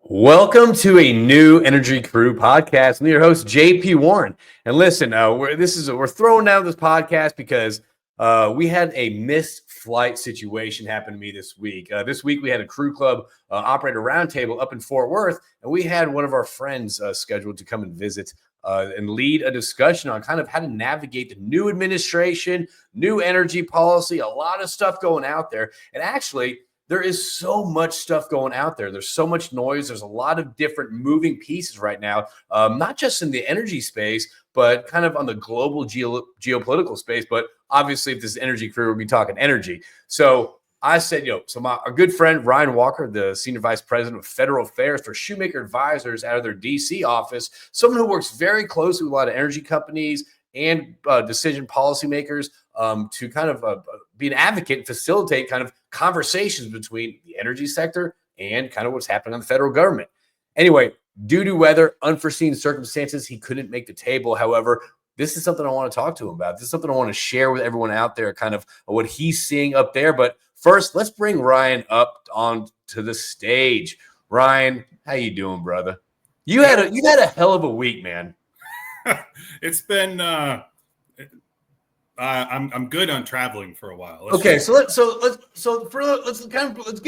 Welcome to a new Energy Crew podcast. I'm your host, JP Warren. And listen, we're throwing down this podcast because we had a missed flight situation happen to me this week. This week we had a crew club operator roundtable up in Fort Worth, and we had one of our friends scheduled to come and visit and lead a discussion on kind of how to navigate the new administration, new energy policy, a lot of stuff going out there. And actually, there is so much stuff going out there. There's so much noise. There's a lot of different moving pieces right now, not just in the energy space, but kind of on the global geopolitical space. But obviously, if this is Energy Crew, we'll be talking energy. So I said, our good friend Ryan Walker, the Senior Vice President of Federal Affairs for Shumaker Advisors out of their DC office, someone who works very closely with a lot of energy companies and decision policymakers to kind of be an advocate and facilitate kind of conversations between the energy sector and kind of what's happening on the federal government. Anyway, due to weather, unforeseen circumstances, he couldn't make the table. However, this is something I want to talk to him about. This is something I want to share with everyone out there, kind of what he's seeing up there. But first, let's bring Ryan up onto the stage. Ryan, how you doing, brother? You had a hell of a week, man. It's been I'm good on traveling for a while. Let's give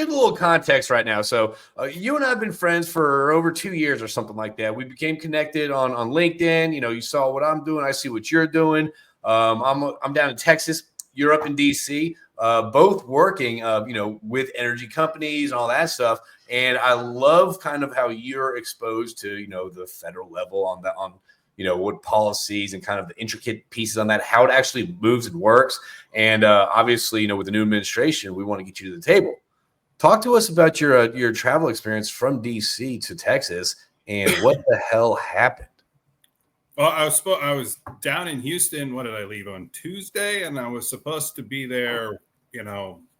a little context right now. So you and I have been friends for over 2 years or something like that. We became connected on LinkedIn. You saw what I'm doing. I see what you're doing. I'm down in Texas. You're up in DC. Both working, with energy companies and all that stuff. And I love kind of how you're exposed to, the federal level on what policies and kind of the intricate pieces on that, how it actually moves and works. And obviously, with the new administration, we want to get you to the table. Talk to us about your travel experience from DC to Texas and what the hell happened. Well, I was down in Houston. What did I leave on Tuesday? And I was supposed to be there,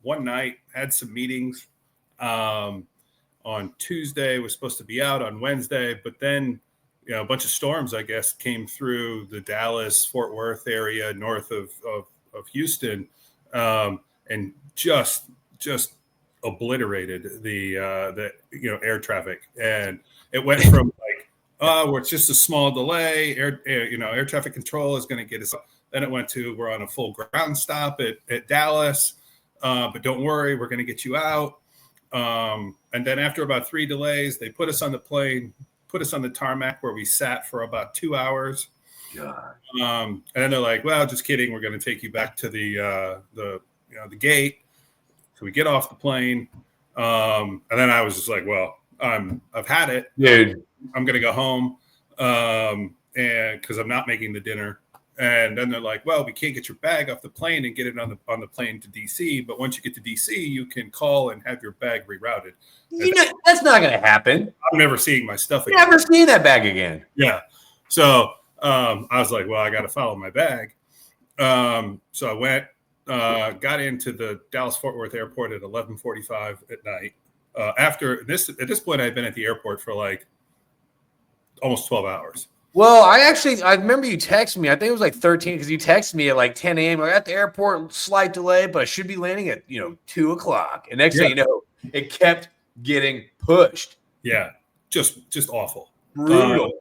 one night, had some meetings on Tuesday, was supposed to be out on Wednesday, but then a bunch of storms, I guess, came through the Dallas, Fort Worth area north of Houston, and just obliterated the air traffic. And it went from where it's just a small delay, air traffic control is going to get us up. Then it went to we're on a full ground stop at Dallas, but don't worry, we're going to get you out. And then after about 3 delays, they put us on the plane, put us on the tarmac where we sat for about 2 hours. God. And then they're like, well, just kidding. We're going to take you back to the gate. So we get off the plane. And then I was just like, well, I've had it. Dude. I'm going to go home. And because I'm not making the dinner. And then they're like, well, we can't get your bag off the plane and get it on the plane to DC. But once you get to DC, you can call and have your bag rerouted. That's not going to happen. I'm never seeing my stuff again. Never seeing that bag again. Yeah. So I was like, well, I got to follow my bag. So I went, got into the Dallas-Fort Worth airport at 11:45 at night. At this point, I'd been at the airport for like almost 12 hours. Well, I remember you texted me. I think it was like 13 because you texted me at like 10 a.m. We're at the airport, slight delay, but I should be landing at 2 o'clock. And next thing you know, it kept getting pushed. Yeah, just awful, brutal.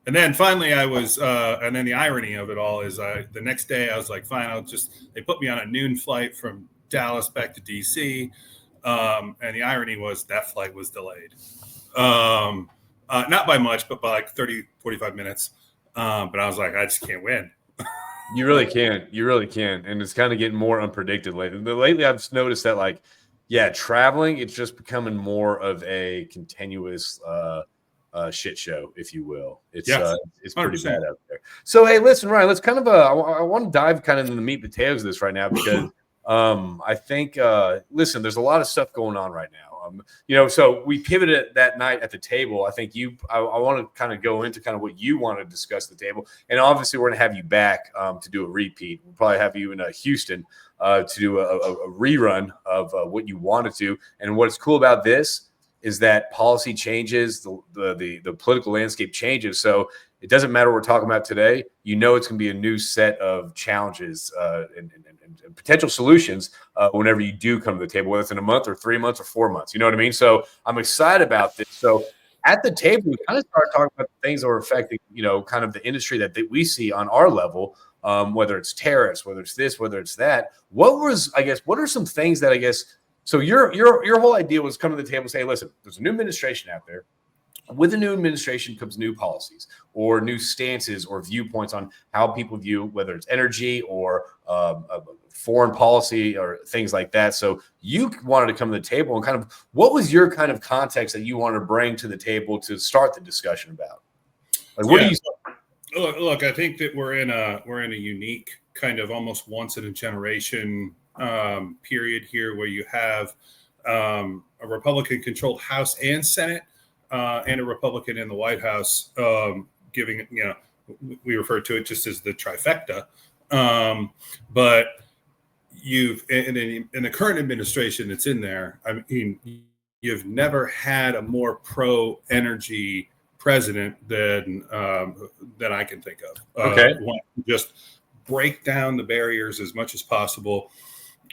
And then finally, I was. And then the irony of it all is, the next day I was like, fine, they put me on a noon flight from Dallas back to DC, and the irony was that flight was delayed. Not by much, but by like 30, 45 minutes. But I was like, I just can't win. You really can't. You really can't. And it's kind of getting more unpredictable lately. Lately, I've noticed that, traveling, it's just becoming more of a continuous shit show, if you will. It's pretty bad out there. So, hey, listen, Ryan, let's kind of I want to dive kind of into the meat and potatoes of this right now because I think, listen, there's a lot of stuff going on right now. So we pivoted that night at the table. I think I want to kind of go into kind of what you want to discuss at the table. And obviously we're going to have you back to do a repeat. We'll probably have you in Houston to do a rerun of what you wanted to. And what's cool about this is that policy changes, the political landscape changes. So it doesn't matter what we're talking about today. You know, it's going to be a new set of challenges and potential solutions whenever you do come to the table, whether it's in a month or 3 months or 4 months. You know what I mean? So I'm excited about this. So at the table, we kind of started talking about the things that are affecting, kind of the industry that we see on our level, whether it's tariffs, whether it's this, whether it's that. What are some things that so your whole idea was come to the table and say, listen, there's a new administration out there. With the new administration comes new policies or new stances or viewpoints on how people view whether it's energy or foreign policy or things like that. So you wanted to come to the table and kind of what was your kind of context that you wanted to bring to the table to start the discussion about? Like, what do you look? I think that we're in a unique kind of almost once in a generation period here where you have a Republican-controlled House and Senate. And a Republican in the White House giving, we refer to it just as the trifecta. But in the current administration that's in there, I mean, you've never had a more pro-energy president than I can think of. Okay. Just break down the barriers as much as possible.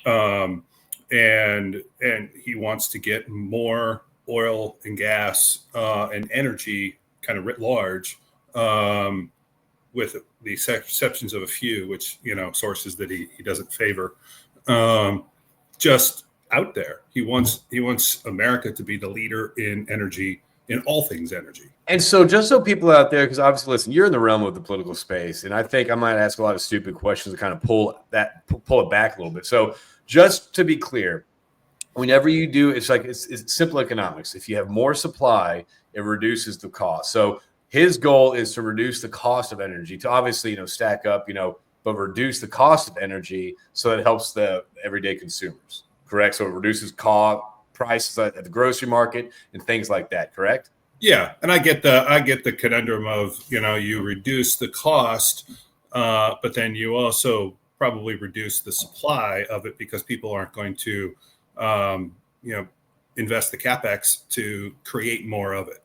And he wants to get more oil and gas and energy kind of writ large, with the exceptions of a few, which, sources that he doesn't favor, just out there. He wants America to be the leader in energy, in all things energy. And so just so people out there, because obviously, listen, you're in the realm of the political space, and I think I might ask a lot of stupid questions to kind of pull it back a little bit. So just to be clear, whenever you do, it's simple economics. If you have more supply, it reduces the cost. So his goal is to reduce the cost of energy to obviously, stack up, but reduce the cost of energy so that it helps the everyday consumers. Correct. So it reduces prices at the grocery market and things like that. Correct. Yeah. And I get the conundrum of, you reduce the cost, but then you also probably reduce the supply of it because people aren't going to invest the capex to create more of it.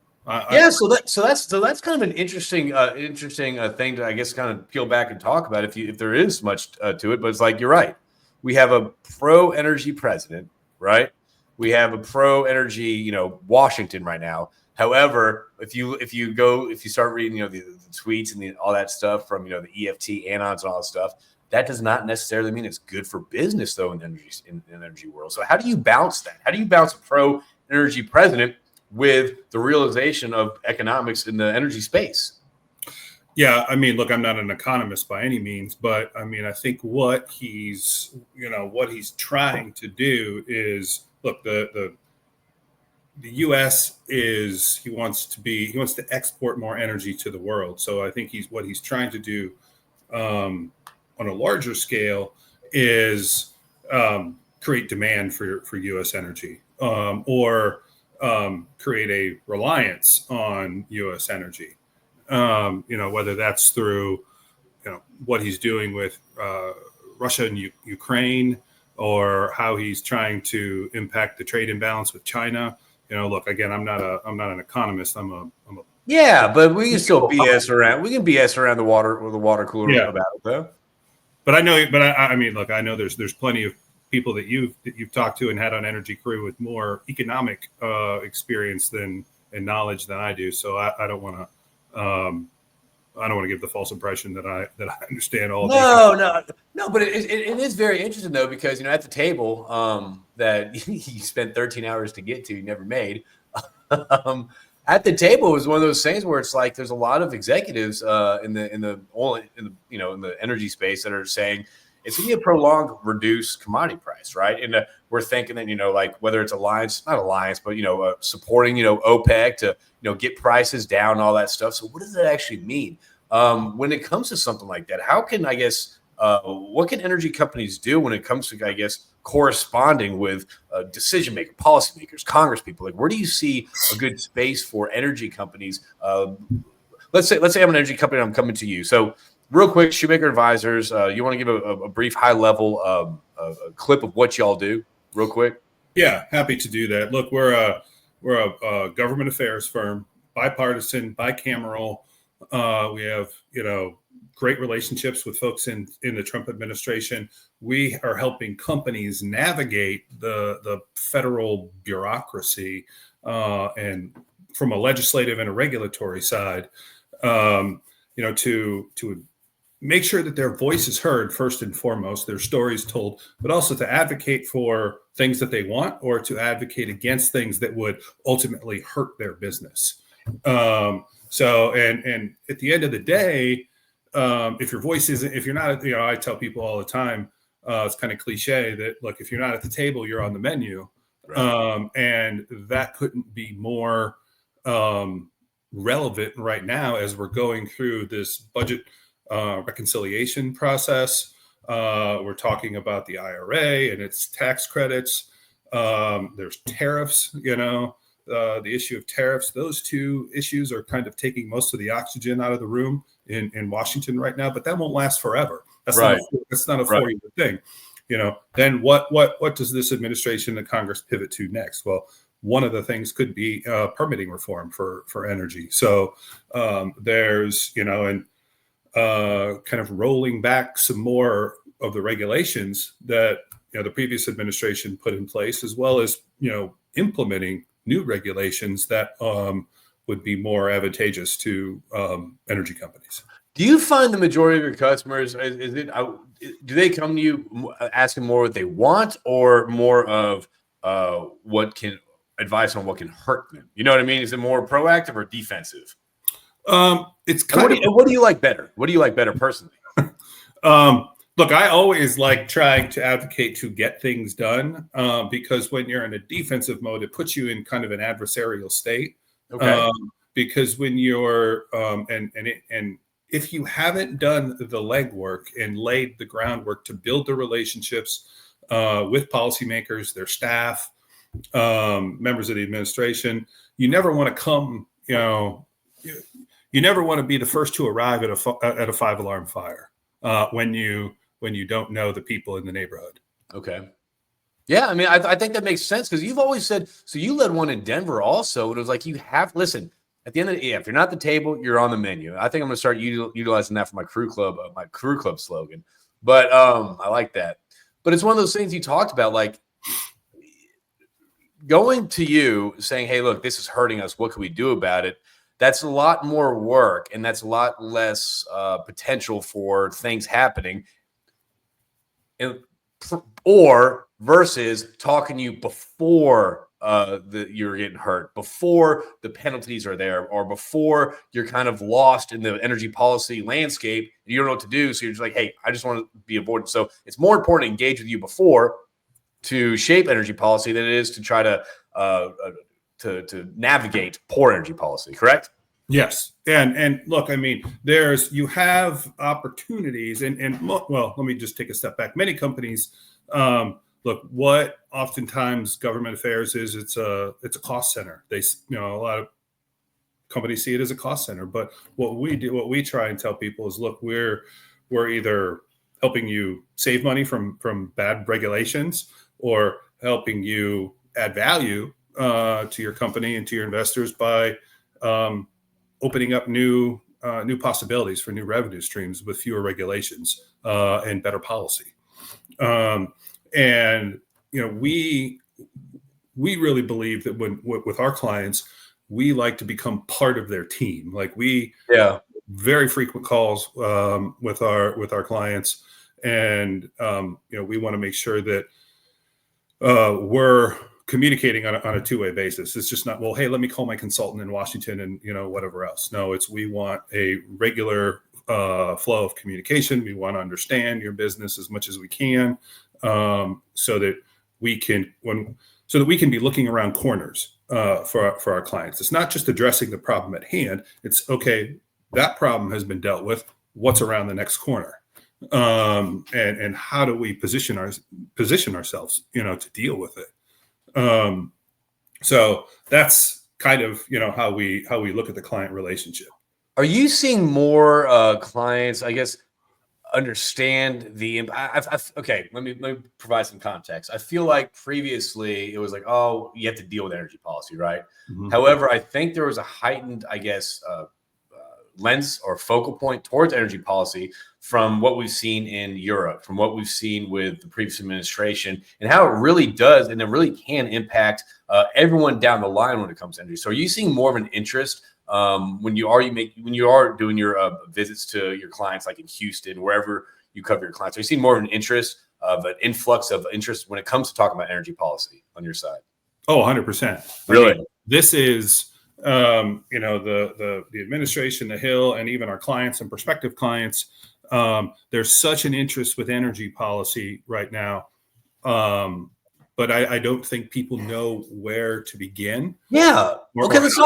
So that's kind of an interesting thing to, I guess, kind of peel back and talk about if there is much to it. But it's like, you're right. We have a pro energy president, right? We have a pro energy, Washington right now. However, if you start reading, the tweets and all that stuff from, the EFT anons and all that stuff, that does not necessarily mean it's good for business, though, in the energy world. So how do you bounce that? How do you bounce a pro-energy president with the realization of economics in the energy space? Yeah, I mean, look, I'm not an economist by any means, but I mean, I think what he's trying to do is, look, the U.S. he wants to export more energy to the world. So I think what he's trying to do on a larger scale is create demand for U.S. energy, or create a reliance on U.S. energy. Whether that's through what he's doing with Russia and Ukraine, or how he's trying to impact the trade imbalance with China. Look, again, I'm not an economist. Yeah, but we can still BS around. We can BS around the water cooler about it, though. But I mean, look, I know there's plenty of people that you've talked to and had on Energy Crew with more economic experience and knowledge than I do. So I don't want to give the false impression that I understand all. No. But it is very interesting, though, because at the table that you spent 13 hours to get to, you never made. At the table is one of those things where it's like there's a lot of executives in the energy space that are saying it's going to be a prolonged reduced commodity price, right? And we're thinking that like whether it's not alliance, but supporting OPEC to get prices down and all that stuff. So what does that actually mean when it comes to something like that? How can what can energy companies do when it comes to corresponding with decision makers, policymakers, Congress people? Like, where do you see a good space for energy companies? Let's say I'm an energy company and I'm coming to you. So real quick, Shumaker Advisors, you want to give a brief high level a clip of what y'all do real quick? Yeah, happy to do that. Look, we're a government affairs firm, bipartisan, bicameral, We have, great relationships with folks in the Trump administration. We are helping companies navigate the federal bureaucracy, and from a legislative and a regulatory side, to make sure that their voice is heard first and foremost, their stories told, but also to advocate for things that they want or to advocate against things that would ultimately hurt their business. So at the end of the day, if your voice isn't, if you're not, I tell people all the time, it's kind of cliche that, look, if you're not at the table, you're on the menu. Right. And that couldn't be more relevant right now as we're going through this budget reconciliation process. We're talking about the IRA and its tax credits. There's tariffs, the issue of tariffs. Those two issues are kind of taking most of the oxygen out of the room in Washington right now, but that won't last forever. That's right. Not a 4-year thing. Then what does this administration and Congress pivot to next? Well, one of the things could be permitting reform for energy. So there's, kind of rolling back some more of the regulations that the previous administration put in place, as well as implementing new regulations that would be more advantageous to energy companies. Do you find the majority of your customers, do they come to you asking more what they want, or more of advice on what can hurt them? You know what I mean? Is it more proactive or defensive? It's kind of. What do you like better? What do you like better personally? Look, I always like trying to advocate to get things done, because when you're in a defensive mode, it puts you in kind of an adversarial state. Okay. Because when you're and if you haven't done the legwork and laid the groundwork to build the relationships with policymakers, their staff, members of the administration, you never want to come, you never want to be the first to arrive at a 5-alarm fire when you don't know the people in the neighborhood. Okay. Yeah, I mean, I think that makes sense, because you've always said, so you led one in Denver also, and it was like, listen, at the end of the day, if you're not at the table, you're on the menu. I think I'm going to start utilizing that for my crew club slogan. But I like that. But it's one of those things you talked about, like going to you saying, hey, look, this is hurting us. What can we do about it? That's a lot more work, and that's a lot less potential for things happening. Or versus talking to you before you're getting hurt, before the penalties are there, or before you're kind of lost in the energy policy landscape and you don't know what to do. So you're just like, hey, I just want to be avoided. So it's more important to engage with you before to shape energy policy than it is to try to navigate poor energy policy. Correct? Yes. And look, I mean, you have opportunities and well, let me just take a step back. Many companies, look, what oftentimes government affairs is, it's a cost center. They, a lot of companies see it as a cost center, but what we try and tell people is, look, we're either helping you save money from bad regulations, or helping you add value to your company and to your investors by opening up new possibilities for new revenue streams with fewer regulations and better policy. And we really believe that with our clients, we like to become part of their team. Like very frequent calls with our clients, and we want to make sure that we're communicating on a two-way basis. It's just not, well, hey, let me call my consultant in Washington and whatever else. No, we want a regular flow of communication. We want to understand your business as much as we can, so that we can be looking around corners for our clients. It's not just addressing the problem at hand. It's, okay, that problem has been dealt with. What's around the next corner? And how do we position ourselves, to deal with it? So that's kind of, how we look at the client relationship. Are you seeing more clients, I guess, understand the okay, let me provide some context. I feel like previously it was like, oh, you have to deal with energy policy, right? Mm-hmm. However, I think there was a heightened, I guess, lens or focal point towards energy policy from what we've seen in Europe, from what we've seen with the previous administration, and how it really does and it really can impact everyone down the line when it comes to energy. So are you seeing more of an interest when you are doing your visits to your clients, like in Houston, wherever you cover your clients? Are you seeing more of an interest, of an influx of interest when it comes to talking about energy policy on your side? Oh, 100%. Really? I mean, this is, the administration, the Hill, and even our clients and prospective clients. There's such an interest with energy policy right now. But I don't think people know where to begin. Yeah. Okay. Let's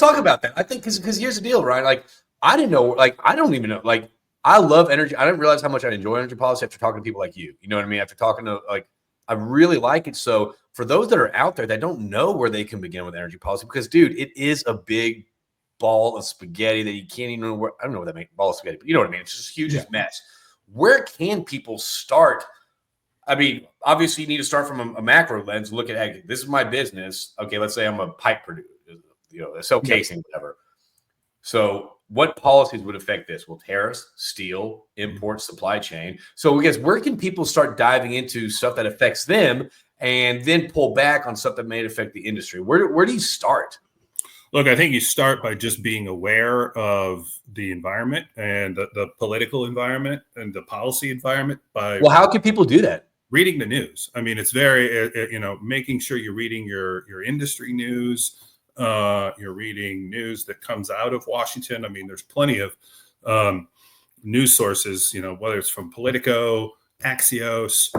talk about that. I think because here's the deal, right? Like I didn't know. Like I don't even know. Like I love energy. I didn't realize how much I enjoy energy policy after talking to people like you. You know what I mean? After talking to I really like it. So for those that are out there that don't know where they can begin with energy policy, because dude, it is a big ball of spaghetti that you can't even know where. I don't know what that means, ball of spaghetti, but you know what I mean? It's just a huge mess. Where can people start? I mean, obviously you need to start from a macro lens, look at, hey, this is my business. Okay. Let's say I'm a pipe producer, sell casing, whatever. So what policies would affect this? Well, tariffs, steel, import, supply chain. So I guess where can people start diving into stuff that affects them and then pull back on stuff that may affect the industry? Where do you start? Look, I think you start by just being aware of the environment and the political environment and the policy environment. Well, how can people do that? Reading the news. I mean, it's very, making sure you're reading your industry news. You're reading news that comes out of Washington. I mean, there's plenty of news sources, whether it's from Politico, Axios,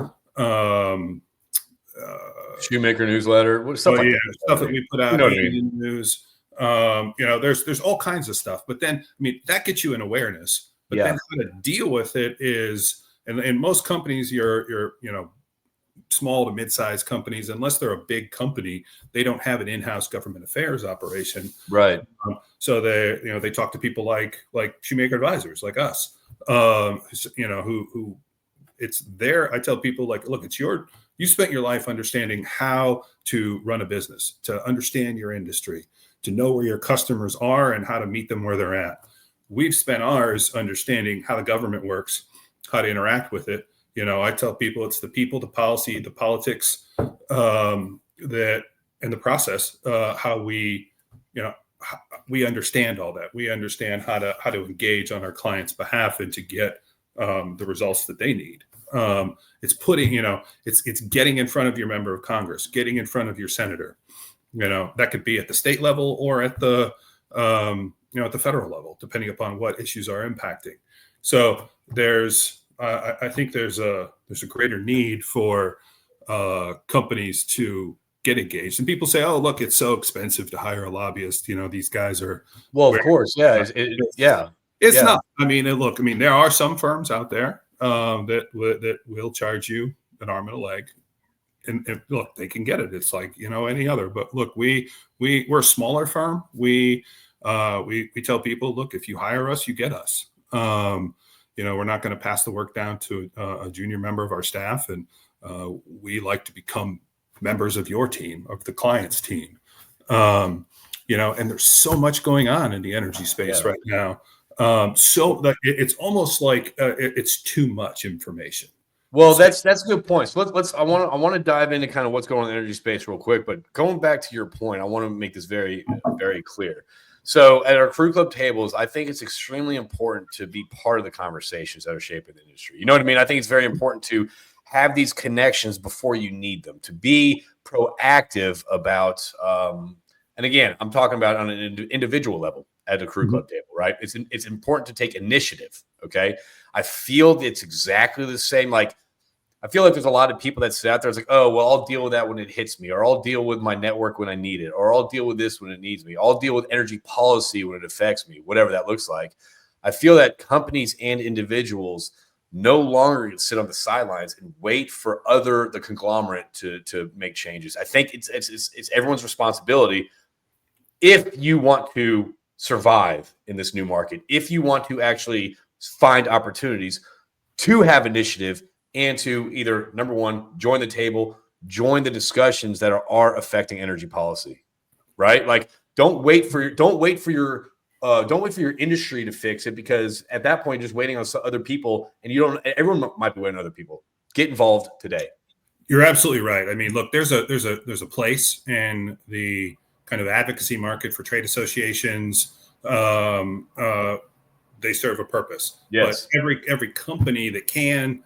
Shumaker newsletter, stuff that we put out in the news. There's all kinds of stuff. But then, I mean, that gets you an awareness. But then how to deal with it is, and in most companies, you're small to mid-sized companies, unless they're a big company, they don't have an in-house government affairs operation. Right. So they talk to people like Shumaker Advisors, like us, who it's there. I tell people, like, look, you spent your life understanding how to run a business, to understand your industry, to know where your customers are and how to meet them where they're at. We've spent ours understanding how the government works, how to interact with it. I tell people it's the people, the policy, the politics, that in the process, how we understand all that. We understand how to engage on our clients' behalf and to get the results that they need. It's putting, it's getting in front of your member of Congress, getting in front of your senator. That could be at the state level or at the at the federal level, depending upon what issues are impacting. So I think there's a greater need for companies to get engaged. And people say, "Oh, look, it's so expensive to hire a lobbyist." These guys are. Well, of course, yeah, It's not. I mean, there are some firms out there that will charge you an arm and a leg, and look, they can get it. It's like any other. But look, we're a smaller firm. We tell people, look, if you hire us, you get us. We're not going to pass the work down to a junior member of our staff. And we like to become members of your team, of the client's team. And there's so much going on in the energy space right now. So that it's almost like it's too much information. Well, that's a good point. So I want to dive into kind of what's going on in the energy space real quick. But going back to your point, I want to make this very, very clear. So at our crew club tables, I think it's extremely important to be part of the conversations that are shaping the industry. You know what I mean? I think it's very important to have these connections before you need them, to be proactive about, and again, I'm talking about on an individual level at a crew club table, right? It's important to take initiative, okay? I feel it's exactly the same. Like, I feel like there's a lot of people that sit out there. It's like, oh, well, I'll deal with that when it hits me, or I'll deal with my network when I need it, or I'll deal with this when it needs me. I'll deal with energy policy when it affects me, whatever that looks like. I feel that companies and individuals no longer sit on the sidelines and wait for the conglomerate to make changes. I think it's everyone's responsibility if you want to survive in this new market, if you want to actually find opportunities to have initiative and to either, number one, join the table, join the discussions that are affecting energy policy, right? Like, don't wait for your don't wait for your industry to fix it, because at that point, just waiting on other people, and everyone might be waiting on other people. Get involved today. You're absolutely right. I mean, look, there's a place in the kind of advocacy market for trade associations. They serve a purpose. Yes. But every company that can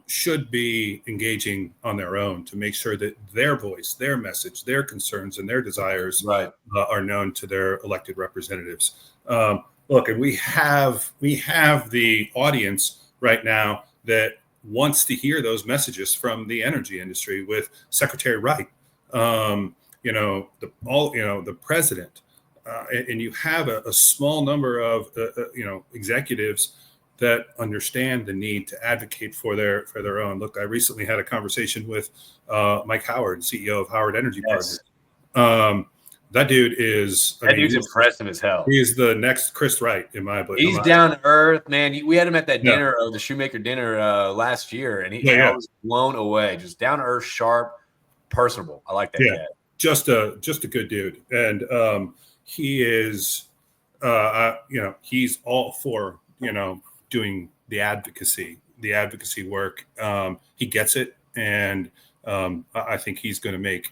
should be engaging on their own to make sure that their voice, their message, their concerns, and their desires are known to their elected representatives. Look, and we have the audience right now that wants to hear those messages from the energy industry with Secretary Wright, the president, and you have a small number of executives that understand the need to advocate for their own. Look, I recently had a conversation with Mike Howard, CEO of Howard Energy Partners. That dude is dude's impressive as hell. He is the next Chris Wright in my book. He's down to earth, man. We had him at that dinner, the Shumaker dinner last year, and I was blown away. Just down to earth, sharp, personable. I like that guy. Just a good dude, and he is, he's all for doing the advocacy work. He gets it, and I think he's going to make.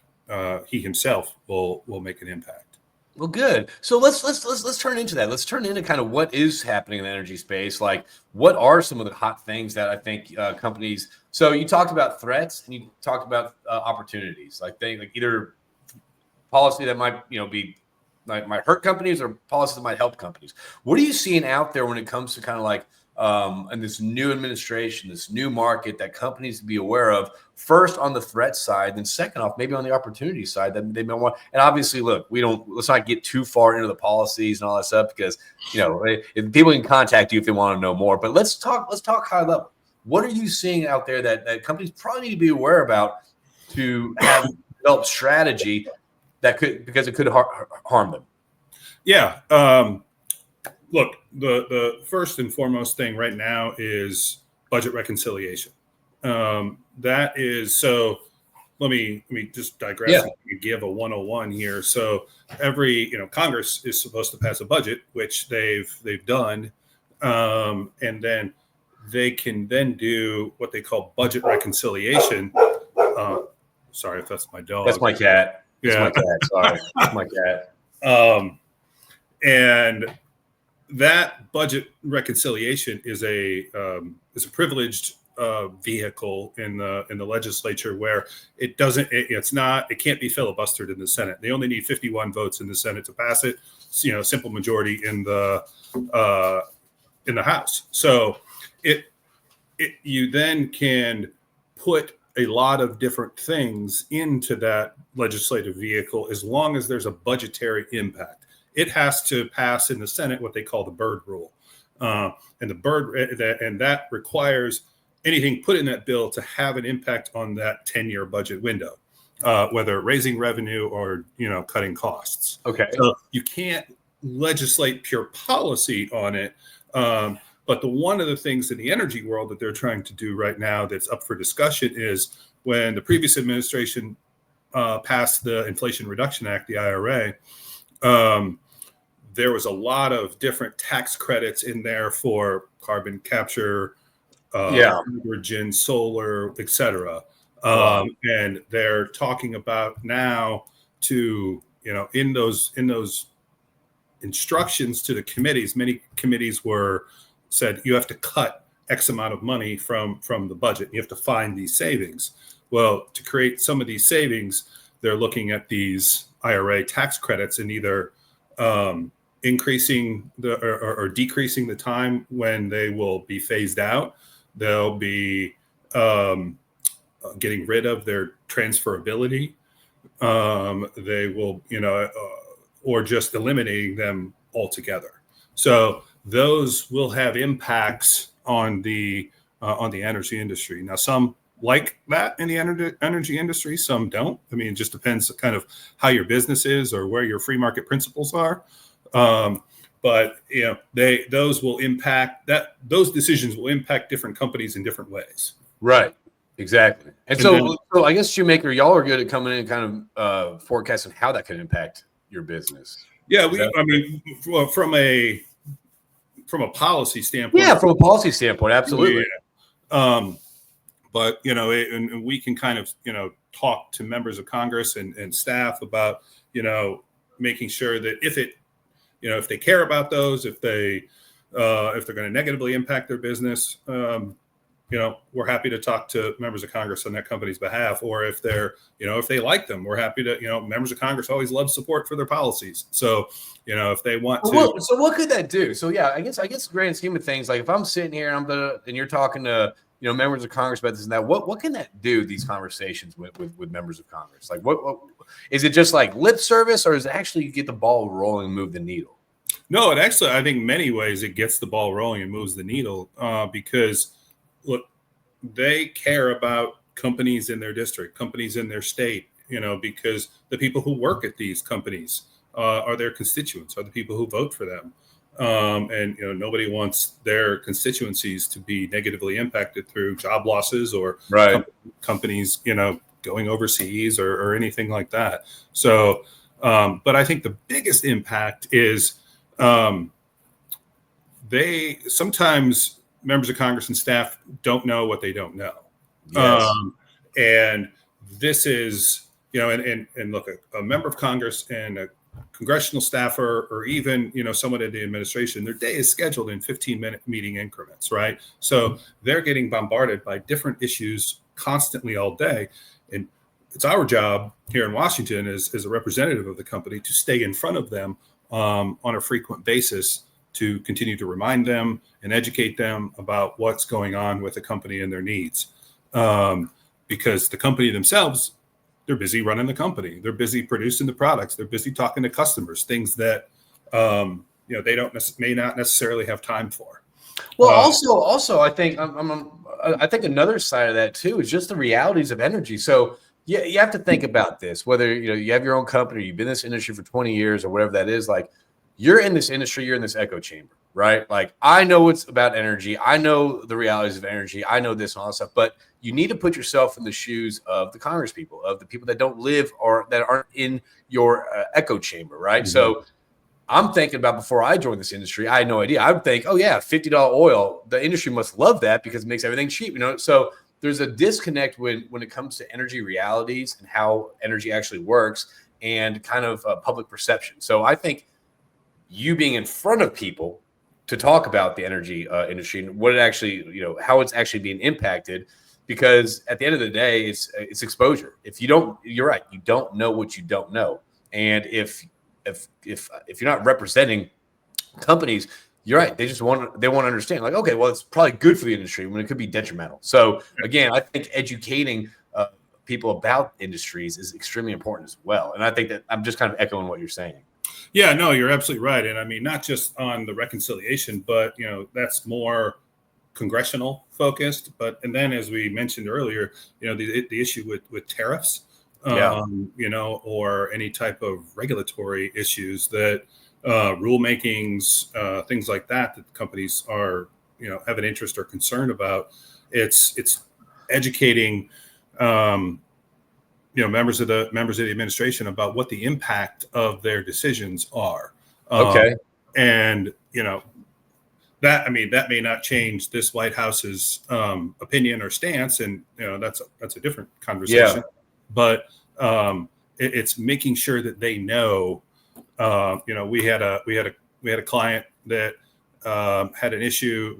He himself will make an impact. Well, good. So let's turn into that. Let's turn into kind of what is happening in the energy space. Like, what are some of the hot things that I think companies? So you talked about threats, and you talked about opportunities, like either policy that might might hurt companies, or policies that might help companies. What are you seeing out there when it comes to kind of like in this new administration, this new market that companies to be aware of, first on the threat side, then second off, maybe on the opportunity side that they may want. And obviously, look, let's not get too far into the policies and all that stuff, because, if people can contact you if they want to know more, but let's talk high level. What are you seeing out there that companies probably need to be aware about to have developed strategy because it could harm them? Yeah. Look, the first and foremost thing right now is budget reconciliation. That is, so let me just digress and give a 101 here. So Congress is supposed to pass a budget, which they've done, and then they can then do what they call budget reconciliation. Sorry if that's my dog. That's my cat. Yeah. That's my cat. Sorry. That's my cat. And that budget reconciliation is a privileged vehicle in the legislature, where it can't be filibustered in the Senate. They only need 51 votes in the Senate to pass it. Simple majority in the House. So you then can put a lot of different things into that legislative vehicle, as long as there's a budgetary impact. It has to pass in the Senate what they call the Byrd rule, and that requires anything put in that bill to have an impact on that 10-year budget window, whether raising revenue or cutting costs. Okay. So you can't legislate pure policy on it. But one of the things in the energy world that they're trying to do right now that's up for discussion is, when the previous administration passed the Inflation Reduction Act, the IRA, there was a lot of different tax credits in there for carbon capture, hydrogen, solar, et cetera. And they're talking about now to, in those instructions to the committees, many committees said you have to cut X amount of money from the budget. You have to find these savings. Well, to create some of these savings, they're looking at these IRA tax credits and either increasing or decreasing the time when they will be phased out. They'll be getting rid of their transferability. They will, or just eliminating them altogether. So those will have impacts on the energy industry. Now, some like that in the energy industry, some don't. I mean, it just depends kind of how your business is or where your free market principles are. But those decisions will impact different companies in different ways. Right. Exactly. And so I guess, Shumaker, y'all are good at coming in and kind of forecasting how that can impact your business. Yeah, Is that I mean, from a policy standpoint. yeah, from a policy standpoint, absolutely. Yeah. But and we can kind of talk to members of Congress and staff about making sure that if they care about those, if they're going to negatively impact their business, we're happy to talk to members of Congress on that company's behalf. Or if they're if they like them, we're happy to members of Congress always love support for their policies. So if they want to. So what could that do? So yeah, I guess grand scheme of things, like if I'm sitting here and you're talking to members of Congress about this and that, what can that do? These conversations with members of Congress, like what is it? Just like lip service, or does it actually get the ball rolling and move the needle? No, it actually, I think in many ways it gets the ball rolling and moves the needle because look, they care about companies in their district, companies in their state, because the people who work at these companies are their constituents, are the people who vote for them. And nobody wants their constituencies to be negatively impacted through job losses or companies going overseas or anything like that. So but I think the biggest impact is they sometimes members of Congress and staff don't know what they don't know. Yes. And this is and look, a member of Congress and a congressional staffer, or even someone in the administration, their day is scheduled in 15-minute meeting increments, right? So they're getting bombarded by different issues constantly all day, and it's our job here in Washington as a representative of the company to stay in front of them on a frequent basis, to continue to remind them and educate them about what's going on with the company and their needs, because the company themselves, they're busy running the company. They're busy producing the products. They're busy talking to customers, things that they may not necessarily have time for. Well, also, I think I think another side of that too is just the realities of energy. So yeah, you have to think about this. Whether you have your own company, you've been in this industry for 20 years or whatever that is, like you're in this industry, you're in this echo chamber, right? Like I know it's about energy. I know the realities of energy. I know this and all that stuff, but you need to put yourself in the shoes of the Congress people, of the people that don't live or that aren't in your echo chamber, right? Mm-hmm. So I'm thinking about, before I joined this industry, I had no idea. I would think, oh yeah, $50 oil. The industry must love that because it makes everything cheap, So there's a disconnect when it comes to energy realities and how energy actually works and kind of public perception. So I think you being in front of people to talk about the energy industry and what it actually, how it's actually being impacted, because at the end of the day, it's exposure. If you don't, you're right, you don't know what you don't know, and if you're not representing companies, you're right. They want to understand, like, okay, well, it's probably good for the industry when it could be detrimental. So again, I think educating people about industries is extremely important as well. And I think that I'm just kind of echoing what you're saying. Yeah, no, you're absolutely right. And I mean, not just on the reconciliation, but that's more congressional focused. And then, as we mentioned earlier, the issue with tariffs. Or any type of regulatory issues that rulemakings, things like that companies are, have an interest or concern about. It's educating, members of the administration about what the impact of their decisions are. Okay. And that may not change this White House's opinion or stance, and that's a different conversation. Yeah. But it's making sure that they know. We had a client that had an issue.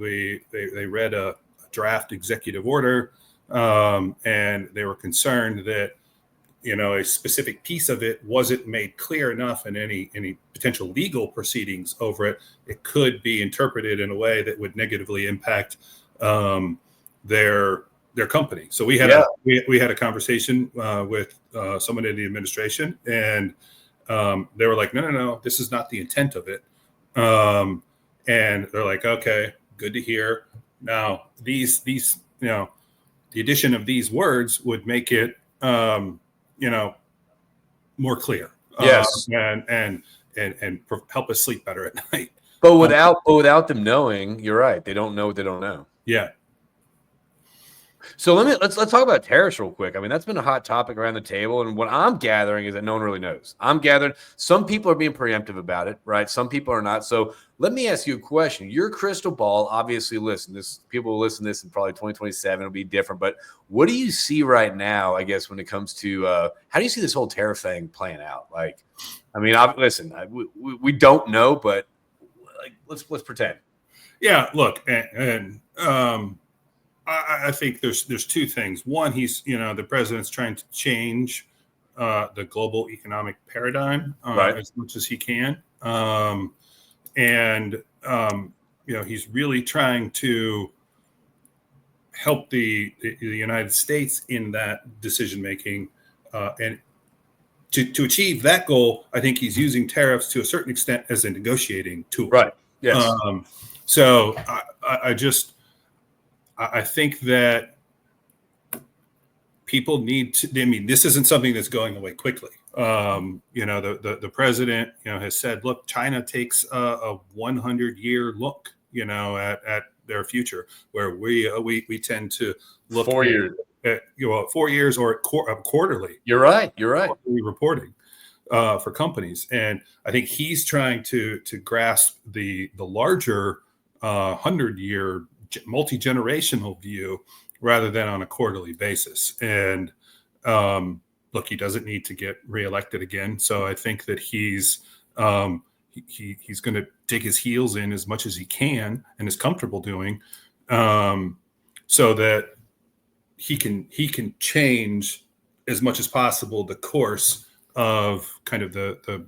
They read a draft executive order, and they were concerned that a specific piece of it wasn't made clear enough, and any potential legal proceedings over it, it could be interpreted in a way that would negatively impact their company. So we had a conversation with someone in the administration, and they were like, no, this is not the intent of it. And they're like, okay, good to hear. Now these the addition of these words would make it more clear. Yes. And help us sleep better at night. But without them knowing, you're right. They don't know what they don't know. Yeah. So let's talk about tariffs real quick. I mean, that's been a hot topic around the table, and what I'm gathering is that no one really knows. I'm gathering some people are being preemptive about it, right? Some people are not. So let me ask you a question. Your crystal ball, obviously, listen. This people will listen to this in probably 2027. It'll be different. But what do you see right now? I guess when it comes to how do you see this whole tariff thing playing out? Like, I mean, listen, we don't know, but like let's pretend. Yeah, look, and I think there's two things. One, the president's trying to change the global economic paradigm Right. as much as he can, and he's really trying to help the United States in that decision making, and to achieve that goal, I think he's using tariffs to a certain extent as a negotiating tool. Right. Yes. So I think that people need to. I mean, this isn't something that's going away quickly. The president, has said, look, China takes a 100-year look, at their future, where we tend to look 4 years. At 4 years or quarterly. You're right. You're right. Reporting for companies, and I think he's trying to grasp the larger 100-year multi-generational view rather than on a quarterly basis. And look, he doesn't need to get reelected again, so I think that he's going to dig his heels in as much as he can and is comfortable doing, so that he can change as much as possible the course of kind of the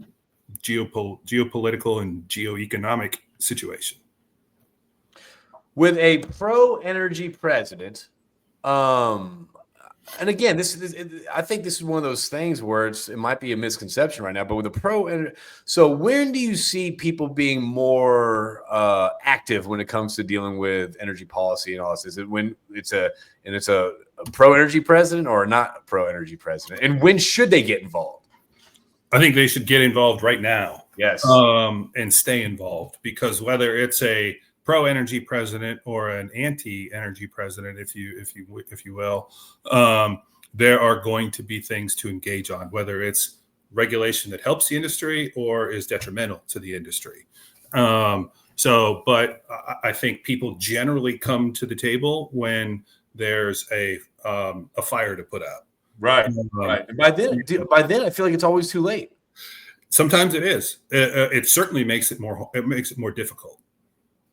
geopolitical and geoeconomic situation. With a pro-energy president, and again, I think this is one of those things where it might be a misconception right now, but with a so when do you see people being more active when it comes to dealing with energy policy and all this? Is it when it's a pro-energy president or not a pro-energy president? And when should they get involved? I think they should get involved right now. Yes. And stay involved, because whether it's a pro-energy president or an anti-energy president, if you will, there are going to be things to engage on, whether it's regulation that helps the industry or is detrimental to the industry. But I think people generally come to the table when there's a fire to put out. Right. Right. And by then, I feel like it's always too late. Sometimes it is. It certainly makes it more difficult.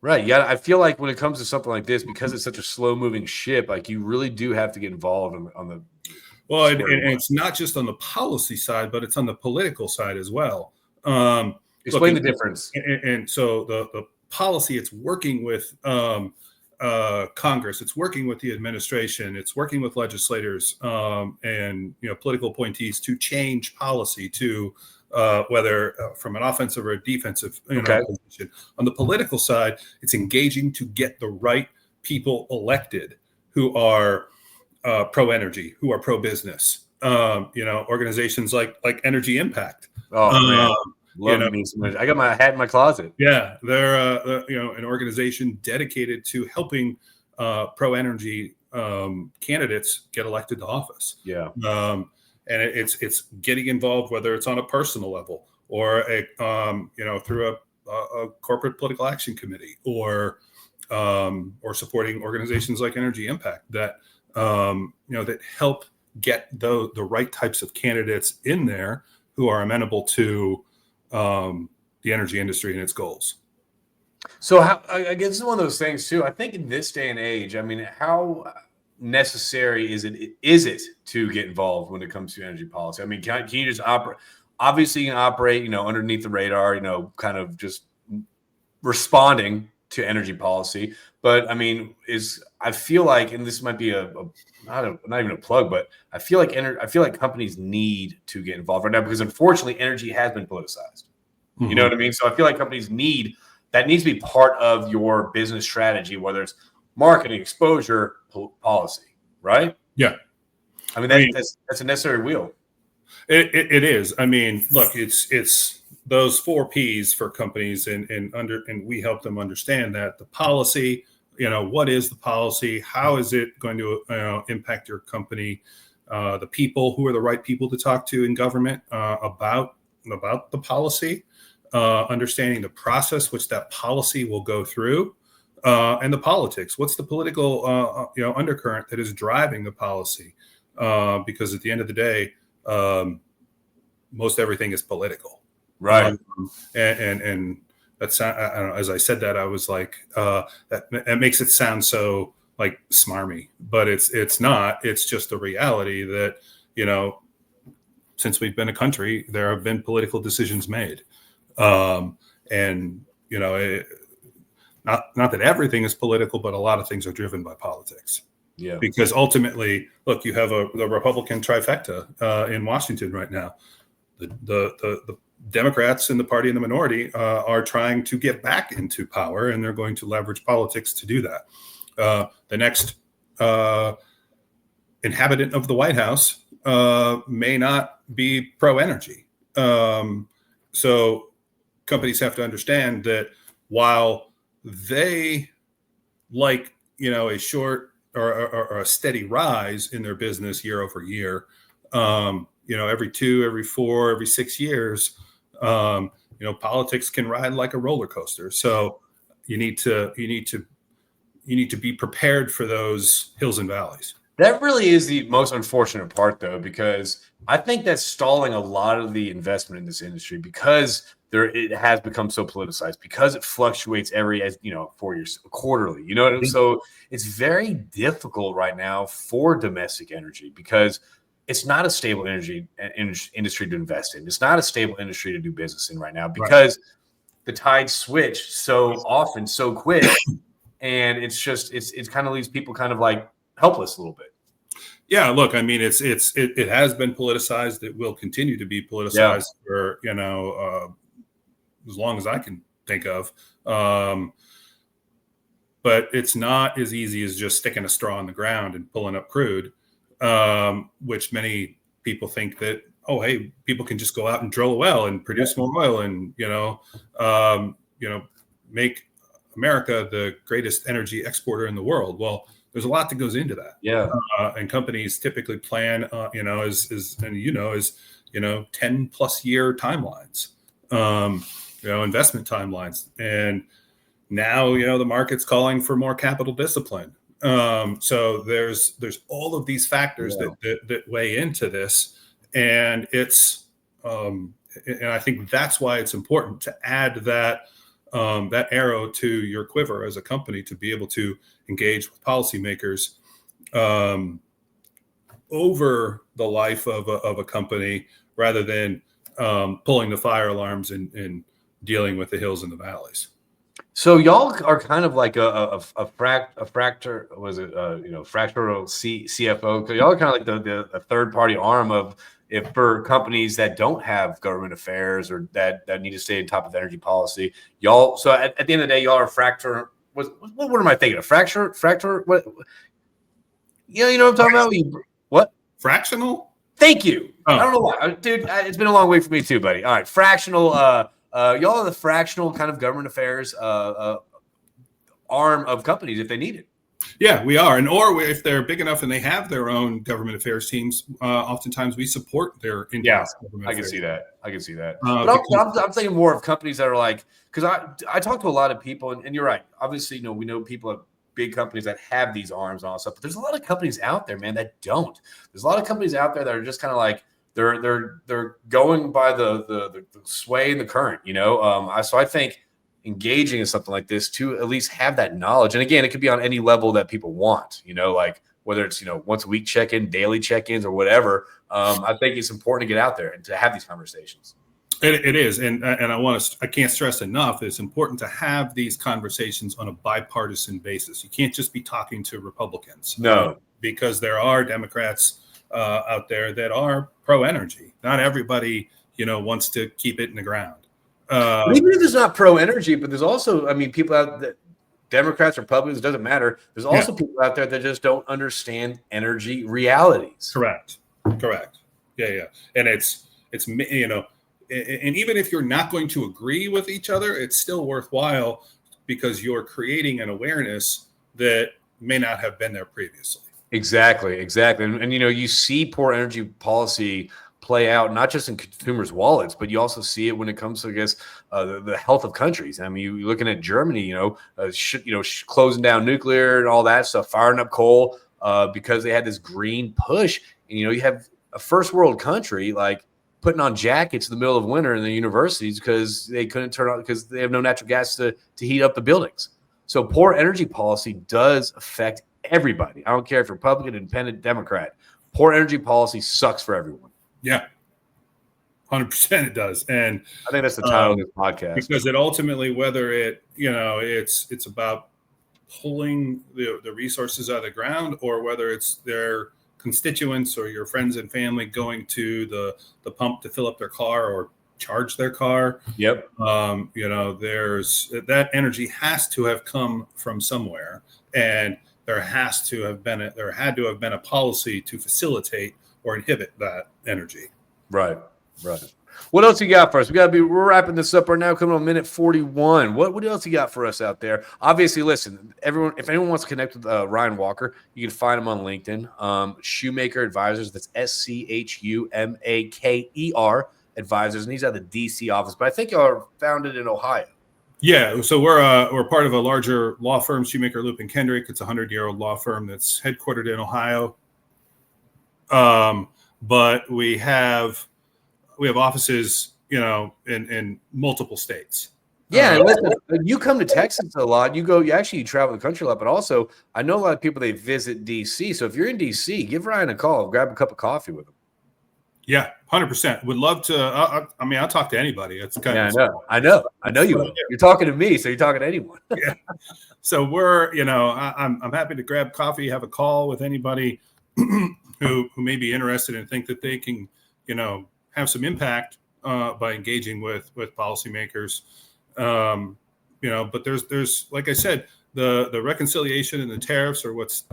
Right. Yeah. I feel like when it comes to something like this, because it's such a slow moving ship, like you really do have to get involved on the. Well, and it's not just on the policy side, but it's on the political side as well. Explain the difference. And so the policy, it's working with Congress, it's working with the administration, it's working with legislators and political appointees to change policy to whether from an offensive or a defensive position. On the political side, it's engaging to get the right people elected who are pro-energy, who are pro-business. Organizations like Energy Impact. Oh man. Love me so much. I got my hat in my closet. Yeah, they're an organization dedicated to helping pro-energy candidates get elected to office. Yeah, and it's getting involved, whether it's on a personal level or through a corporate political action committee or supporting organizations like Energy Impact that that help get the right types of candidates in there who are amenable to the energy industry and its goals. So I guess it's one of those things too. I think in this day and age, I mean, how necessary is it to get involved when it comes to energy policy? I mean, can you just operate? Obviously, you can operate, underneath the radar, kind of just responding to energy policy. But I mean, I feel like, and this might be not even a plug, but I feel like companies need to get involved right now because unfortunately, energy has been politicized. Mm-hmm. You know what I mean? So I feel like companies needs to be part of your business strategy, whether it's marketing, exposure, policy, right? Yeah. I mean, that's a necessary wheel. It is. I mean, look, it's those 4 Ps for companies, and we help them understand that the policy, what is the policy? How is it going to impact your company? The people, who are the right people to talk to in government about the policy, understanding the process which that policy will go through, and the politics. What's the political undercurrent that is driving the policy? Because at the end of the day, most everything is political, right? And that's, I don't know, as I said that, I was like, that makes it sound so like smarmy, but it's not. It's just a reality that, since we've been a country, there have been political decisions made. And, not that everything is political, but a lot of things are driven by politics. Yeah. Because ultimately, look, you have the Republican trifecta in Washington right now. The Democrats in the party in the minority are trying to get back into power, and they're going to leverage politics to do that. The next inhabitant of the White House may not be pro-energy. So companies have to understand that while they like, a short or a steady rise in their business year over year, every 2, every 4, every 6 years, politics can ride like a roller coaster. So you need to be prepared for those hills and valleys. That really is the most unfortunate part, though, because I think that's stalling a lot of the investment in this industry because it has become so politicized, because it fluctuates every 4 years, quarterly. So it's very difficult right now for domestic energy because it's not a stable industry to invest in. It's not a stable industry to do business in right now because the tides switch so often, so quick, and it's kind of leaves people kind of like helpless a little bit. Yeah, look, I mean, it has been politicized. It will continue to be politicized for as long as I can think of. But it's not as easy as just sticking a straw in the ground and pulling up crude, which many people think that, oh, hey, people can just go out and drill a well and produce more oil and make America the greatest energy exporter in the world. Well, there's a lot that goes into that. Yeah. And companies typically plan, is 10 plus year timelines, investment timelines. And now, the market's calling for more capital discipline. So there's all of these factors that weigh into this. And and I think that's why it's important to add that arrow to your quiver as a company to be able to engage with policymakers over the life of a company rather than pulling the fire alarms and dealing with the hills and the valleys. So y'all are kind of like a fractor. Was it fractional CFO? Because y'all are kind of like the third party arm of for companies that don't have government affairs or that need to stay on top of energy policy. Y'all. So at the end of the day, y'all are fractor. What am I thinking? A fracture? What? You know what I'm talking about? What? Fractional? Thank you. Oh. I don't know why, dude. It's been a long week for me too, buddy. All right, fractional. Y'all are the fractional kind of government affairs arm of companies if they need it. Yeah, we are. Or if they're big enough and they have their own government affairs teams, oftentimes we support their in-house government affairs. I can see that. But I'm thinking more of companies that are like, because I talk to a lot of people, and you're right. Obviously, we know people at big companies that have these arms and all that stuff, but there's a lot of companies out there, man, that don't. There's a lot of companies out there that are just kind of like, they're going by the sway and the current, So I think engaging in something like this to at least have that knowledge, and again, it could be on any level that people want, like whether it's once a week check-in, daily check-ins, or whatever. I think it's important to get out there and to have these conversations. It is, and I can't stress enough. It's important to have these conversations on a bipartisan basis. You can't just be talking to Republicans, because there are Democrats out there that are pro-energy. Not everybody, wants to keep it in the ground. Even if it's not pro-energy, but there's also, people out there, Democrats, Republicans, it doesn't matter. There's also people out there that just don't understand energy realities. Correct. Yeah. And it's and even if you're not going to agree with each other, it's still worthwhile because you're creating an awareness that may not have been there previously. Exactly. And you see poor energy policy play out not just in consumers' wallets, but you also see it when it comes to, I guess, the health of countries. I mean, you're looking at Germany, closing down nuclear and all that stuff, firing up coal because they had this green push. And you have a first world country like putting on jackets in the middle of winter in the universities because they couldn't turn on because they have no natural gas to heat up the buildings. So poor energy policy does affect everybody. I don't care if you're Republican, Independent, Democrat. Poor energy policy sucks for everyone. Yeah, 100% it does. And I think that's the title of this podcast. Because it ultimately, whether it's about pulling the resources out of the ground, or whether it's their constituents or your friends and family going to the pump to fill up their car or charge their car. Yep. There's that energy has to have come from somewhere, and there had to have been a policy to facilitate or inhibit that energy. Right. What else you got for us? We're wrapping this up right now, coming on minute 41. What else you got for us out there? Obviously, listen, if anyone wants to connect with Ryan Walker, you can find him on LinkedIn. Shumaker Advisors. That's SCHUMAKER Advisors, and he's at the DC office. But I think y'all are founded in Ohio. Yeah, so we're part of a larger law firm, Shumaker, Loop and Kendrick. It's a 100-year-old law firm that's headquartered in Ohio. But we have offices, in multiple states. Yeah, and listen, you come to Texas a lot. You travel the country a lot, but also I know a lot of people, they visit DC. So if you're in DC, give Ryan a call, grab a cup of coffee with him. Yeah, 100%. Would love to. I'll talk to anybody. It's kind of. I know you will. You're talking to me, so you're talking to anyone. Yeah. So we're, I'm happy to grab coffee, have a call with anybody who may be interested and think that they can, have some impact by engaging with policymakers. But there's like I said, the reconciliation and the tariffs are what's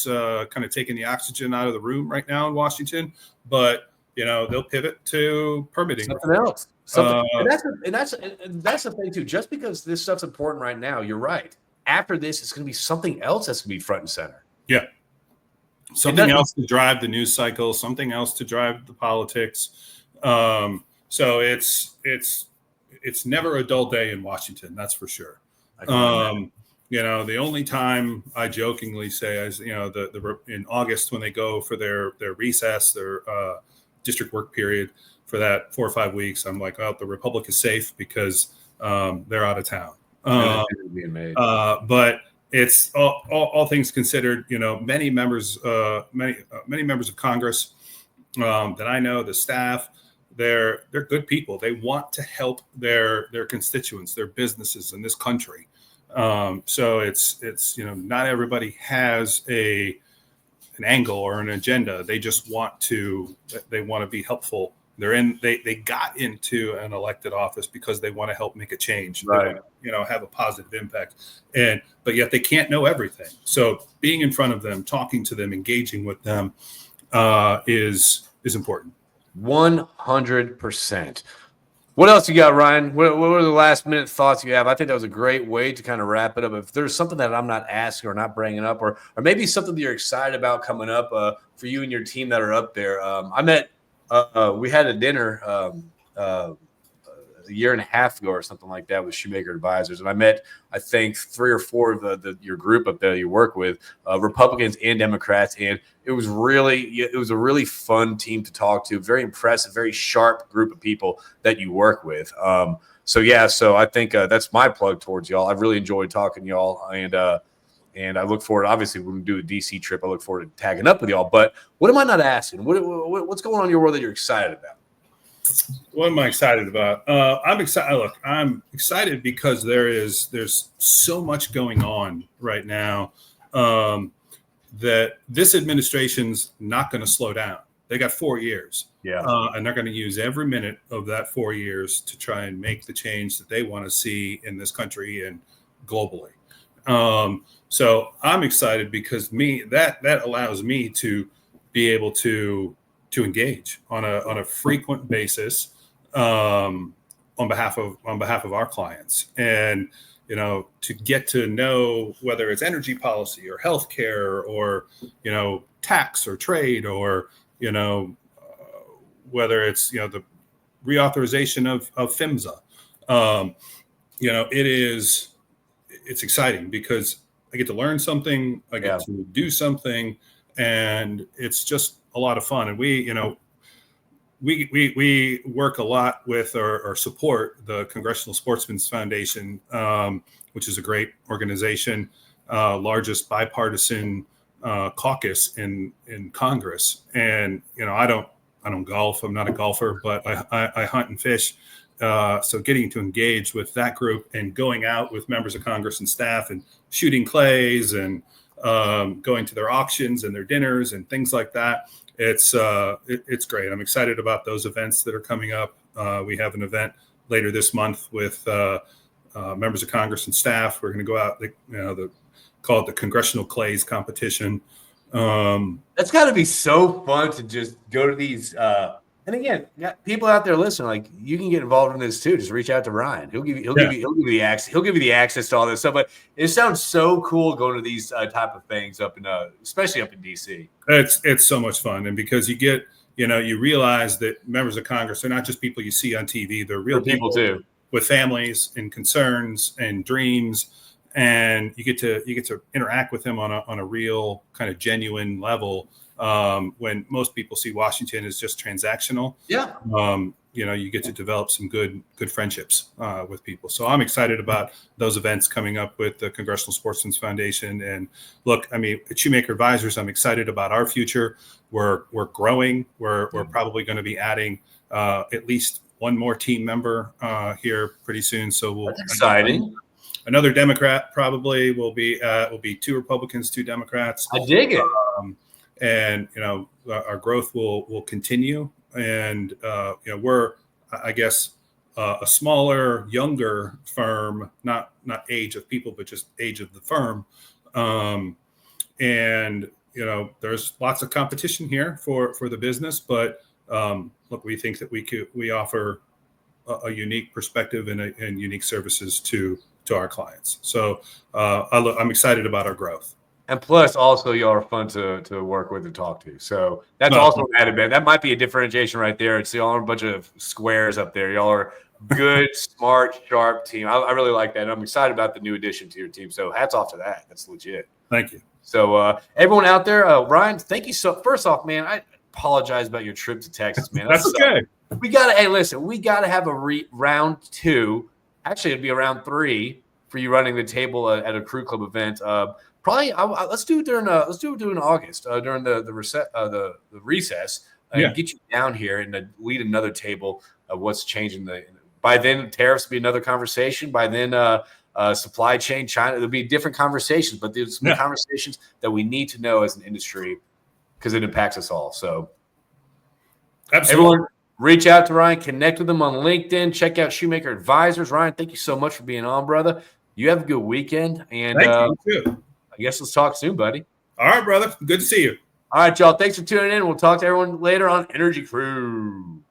kind of taking the oxygen out of the room right now in Washington. But they'll pivot to permitting something else. And that's the thing too. Just because this stuff's important right now, you're right. After this, it's going to be something else that's going to be front and center. Yeah. Something else to drive the news cycle, something else to drive the politics. So it's never a dull day in Washington, that's for sure. The only time I jokingly say is, in August when they go for their recess, their district work period for that 4 or 5 weeks, I'm like, well, the Republic is safe because they're out of town. But it's all things considered, many members of Congress that I know, the staff, they're good people. They want to help their constituents, their businesses in this country. So it's not everybody has an angle or an agenda. They just want to be helpful. They got into an elected office because they want to help make a change, right? Have a positive impact, but yet they can't know everything. So being in front of them, talking to them, engaging with them is important. 100%. What else you got, Ryan? What were the last minute thoughts you have? I think that was a great way to kind of wrap it up. If there's something that I'm not asking or not bringing up, or maybe something that you're excited about coming up for you and your team that are up there. We had a dinner a year and a half ago or something like that with Shumaker Advisors, and I met, I think, 3 or 4 of your group up there you work with, Republicans and Democrats, and it was a really fun team to talk to. Very impressive, very sharp group of people that you work with. So I think that's my plug towards y'all. I've really enjoyed talking to y'all, and I look forward. Obviously, when we do a DC trip, I look forward to tagging up with y'all. But what am I not asking? What's going on in your world that you're excited about? What am I excited about? I'm excited. Look, I'm excited because there's so much going on right now that this administration's not going to slow down. They got 4 years, and they're going to use every minute of that 4 years to try and make the change that they want to see in this country and globally. So I'm excited because that allows me to be able to engage on a frequent basis on behalf of our clients. And to get to know whether it's energy policy or healthcare or, tax or trade or, whether it's, the reauthorization of PHMSA. It's exciting because I get to learn something, I get to do something, and it's just a lot of fun. And we work a lot with or support the Congressional Sportsmen's Foundation, which is a great organization, largest bipartisan caucus in Congress. And I don't golf. I'm not a golfer, but I hunt and fish. So getting to engage with that group and going out with members of Congress and staff and shooting clays and going to their auctions and their dinners and things like that. It's great. I'm excited about those events that are coming up. We have an event later this month with members of Congress and staff. We're going to go out, call it the Congressional Clays Competition. That's got to be so fun to just go to these. And again, people out there listening, like, you can get involved in this too. Just reach out to Ryan. He'll give you the access to all this stuff. But it sounds so cool going to these type of things up in, especially up in DC. It's so much fun, and because you get, you realize that members of Congress are not just people you see on TV. They're real people too, with families and concerns and dreams, and you get to interact with them on a real kind of genuine level. When most people see Washington as just transactional, you get to develop some good friendships with people. So I'm excited about those events coming up with the Congressional Sportsmen's Foundation. And look, at Shumaker Advisors, I'm excited about our future. We're growing. We're probably going to be adding at least one more team member here pretty soon. So that's exciting. Another Democrat probably will be 2 Republicans, 2 Democrats. I dig it. And our growth will continue, and we're, I guess, a smaller, younger firm, not age of people, but just age of the firm. And there's lots of competition here for the business, but look, we think that we offer a unique perspective and unique services to our clients. So I'm excited about our growth. And plus, also, y'all are fun to work with and talk to. So that's also an added benefit. That might be a differentiation right there. It's y'all are a bunch of squares up there. Y'all are good, smart, sharp team. I really like that. And I'm excited about the new addition to your team. So hats off to that. That's legit. Thank you. So everyone out there, Ryan, thank you. So first off, man, I apologize about your trip to Texas, man. That's okay. We got to have a round 2. Actually, it'd be a round 3 for you running the table at a crew club event. Probably let's do it during August during the recess and get you down here and lead another table of what's changing. By then, tariffs will be another conversation. By then, supply chain, China, there'll be different conversations, but there's some conversations that we need to know as an industry because it impacts us all. So absolutely. Everyone, reach out to Ryan, connect with him on LinkedIn, check out Shumaker Advisors. Ryan, thank you so much for being on, brother. You have a good weekend. And thank you too. I guess let's talk soon, buddy. All right, brother. Good to see you. All right, y'all. Thanks for tuning in. We'll talk to everyone later on Energy Crew.